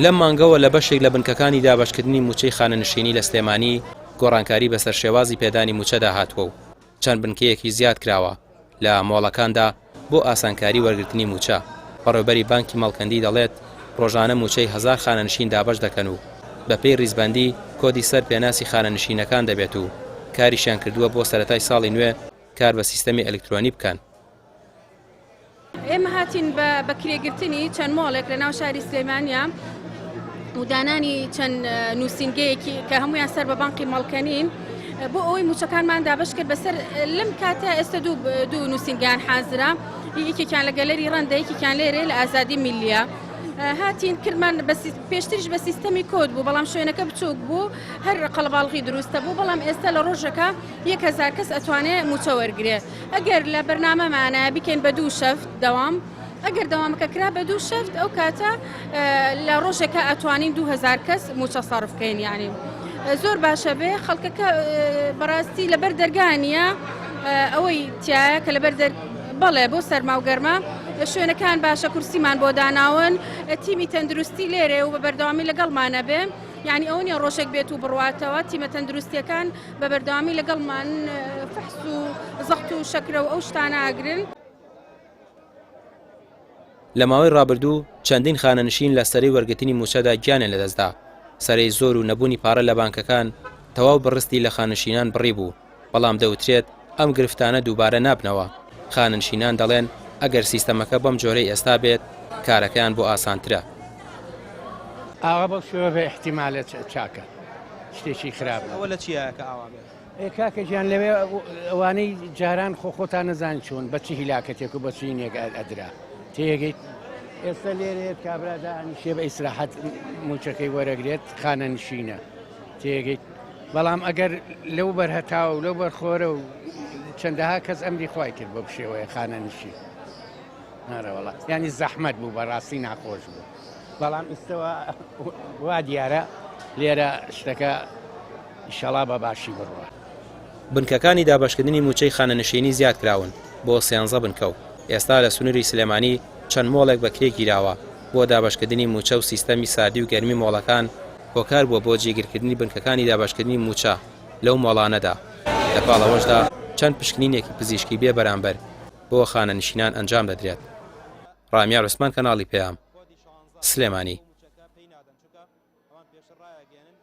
لەم مانگەوە لە بەشێک لە بنکەکانی دابەشکردنی موچەی خانەنشینی لە سلێمانی گۆڕانکاری بەسەر شێوازی پێدانی موچەدا هاتووە و چەند بنکەیەکی زیاد کراوە لە مۆڵەکاندا بۆ ئاسانکاری وەرگرتنی موچە. بەڕێوەبەری بانکی مەڵکەندی دەڵێت ڕۆژانە موچەی 1000 خانەنشین دابەش دەکەن و بە پێی ڕیزبەندی کۆدی سەر پێناسی خانەنشینەکان دەبێت و کاریشیان کردووە بۆ سەرەتای ساڵی نوێ کار بە سیستەمی ئەلکترۆنی بکەن. ئێمە هاتین بە کرێگرتنی چەند مۆڵێک لە ناو شاری سلێمانیا و دانانی چەند نووسینگەیەکی کە هەمویان سەر بە بانقی مەڵکەنین بۆ ئەوەی موچەکانمان دابش کرد بەسەر لەم کاتە ئێستا دوو نووسینگیان حازرا، یەکێکیان لە گەلەری ڕەندە، یەکێکیان لێرێ لە ئازادی میلیە. هاتین کردمان پێشتریش بە سیستەمی کۆد بوو، بەڵام شوێنەکە بچووک بوو، هەر قەڵەباڵغی دروستە بوو، بەڵام ئێستا لە ڕۆژەکە 1000 کەس ئەتوانێت موچە وەرگێ. ئەگەر لە بەرنامەمانە بکەین بە 2 شەفت دەوام، ئەگەر دەوامەکە کرا بە 2 شەفت ئەو کاتە لە ڕۆژێکە ئەتوانین 2000 کەس موچە سەرف بکەین. یعنی زۆر باشە بێ خەڵکەکە بەڕاستی لەبەر دەرگانیە ئەوەی تایە کە لەبەر بەڵێ بۆ سەرما و گەرمە شوێنەکان باشە، کورسیمان بۆ داناون، تیمی تەندروستی لێرێ و بە بەردەوامی لەگەڵمانە بێ. یعنی ئەو نیە ڕۆژێک بێت و بڕواتەوە، تیمە تەندروستیەکان بە بەردەوامی لەگەڵمان فەحس و زەخت و شەکرە و ئەو شتانە ئاگرن. لە ماوەی ڕابردوو چەندین خانەنشین لە سەرەی وەرگرتنی موچەدا گیانیان لەدەستدا. سەرەی زۆر و نەبوونی پارە لە بانکەکان تەواو بڕستی لە خانەنشینان بڕی بوو، بەڵام دەوترێت ئەم گرفتانە دووبارە نابنەوە. خانەنشینان دەڵێن ئەگەر سیستەمەکە بەم جۆرەی ئێستا بێت کارەکەیان بۆ ئاسانترە. ئاوا بەو شێوە بە احتیمالە چاکە شتێکی خراپە. ئەوە لە چیە کە ئاوا بێت؟ کاکەجیان لەوێ ئەوانەی جاران خۆتان نەزان چۆن بەچی هیلاکەتێک و بەچی نێک ئەدرا تێگەیت. ئێستا لێرێت کابرادا هەمیشێ بە ئیسراحەت موچەکەی وەرەگرێت خانەنشینە تێگەیت. بەڵام ئەگەر لەو بەرهەتاو و لەو بەرخۆرە و چەندەها کەس ئەمری خوای کرد بۆ بشێوەیە خانەنشی نارەوەڵا، ینی زەحمەت بوو، بەڕاستی ناخۆش بوو. بەڵام ئێستەوە وا دیارە لێرە شتەکە ئیشەڵا بە باشی بڕوە. بنکەکانی دابەشکردنی موچەی خانەنشینی زیاد کراون بۆ 13 بنکە و ئێستا لە سنووری سلێمانی چەند مۆڵێک بەکرێ گیراوە بۆ دابەشکردنی موچە و سیستەمی ساردی و گەرمی مۆڵەکان هۆکار بووە بۆ جێگیرکردنی بنکەکانی دابەشکردنی موچە لەو مۆڵانەدا. لە پاڵەوەشدا چەند پشکنینێکی پزیشکی بێ بەرامبەر بۆ خانەنشینان ئەنجام دەدرێت. ڕامیار عوسمان، کەناڵی پێام، سلێمانی.